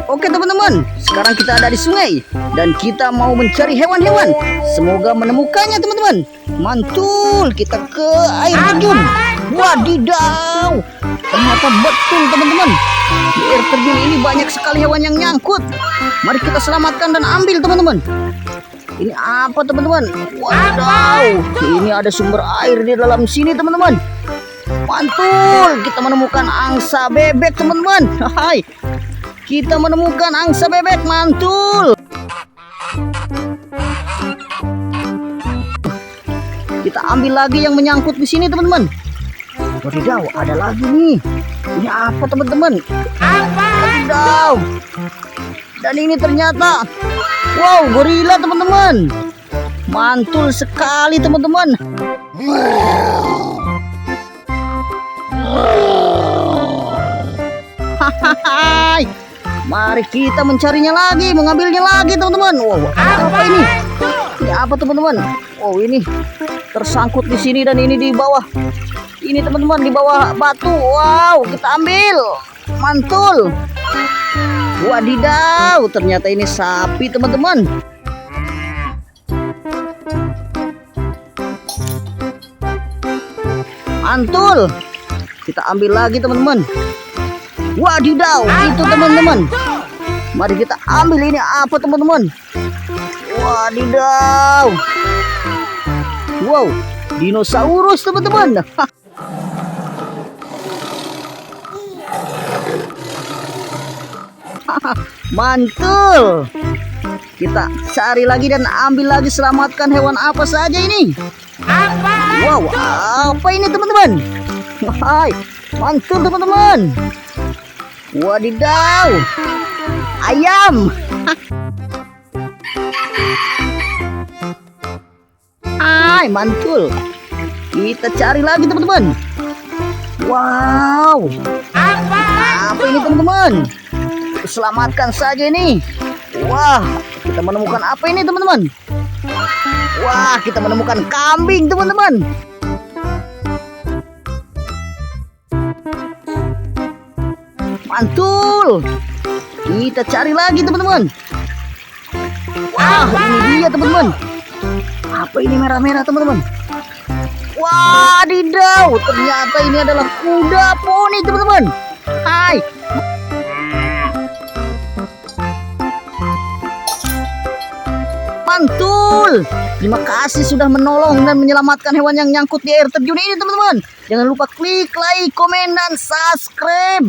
Oke teman-teman, sekarang kita ada di sungai dan kita mau mencari hewan-hewan. Semoga menemukannya teman-teman. Mantul, kita ke air terjun. Wadidaw, ternyata betul teman-teman. Di air terjun ini banyak sekali hewan yang nyangkut. Mari kita selamatkan dan ambil teman-teman. Ini apa teman-teman? Wadidaw, ini ada sumber air di dalam sini teman-teman. Mantul, kita menemukan angsa bebek teman-teman. Hai, kita menemukan angsa bebek, mantul. Kita ambil lagi yang menyangkut di sini teman-teman. Wadidaw, ada lagi nih. Ini apa teman-teman? Wadidaw. Dan ini ternyata, wow, gorila teman-teman. Mantul sekali teman-teman. Hai, mari kita mencarinya lagi, mengambilnya lagi teman-teman. Wow, apa ini? Ini apa teman-teman? Oh, ini tersangkut di sini dan ini di bawah. Ini teman-teman di bawah batu. Wow, kita ambil. Mantul. Wadidaw, ternyata ini sapi teman-teman. Mantul. Kita ambil lagi teman-teman. Wadidaw, itu teman-teman. Mari kita ambil ini apa teman-teman? Wadidaw. Wow, dinosaurus teman-teman. Mantul. Kita cari lagi dan ambil lagi, selamatkan hewan apa saja ini. Wow, apa ini teman-teman? Hai, mantul teman-teman. Wadidaw, ayam. Hai, mantul. Kita cari lagi teman-teman. Wow, apa ini teman-teman? Selamatkan saja ini. Wah, kita menemukan apa ini teman-teman? Wah, kita menemukan kambing teman-teman. Mantul. Kita cari lagi teman-teman. Wah, ini dia teman-teman. Apa ini merah-merah teman-teman? Wadidaw, ternyata ini adalah kuda poni teman-teman. Hai. Mantul. Terima kasih sudah menolong dan menyelamatkan hewan yang nyangkut di air terjun ini teman-teman. Jangan lupa klik like, komen, dan subscribe.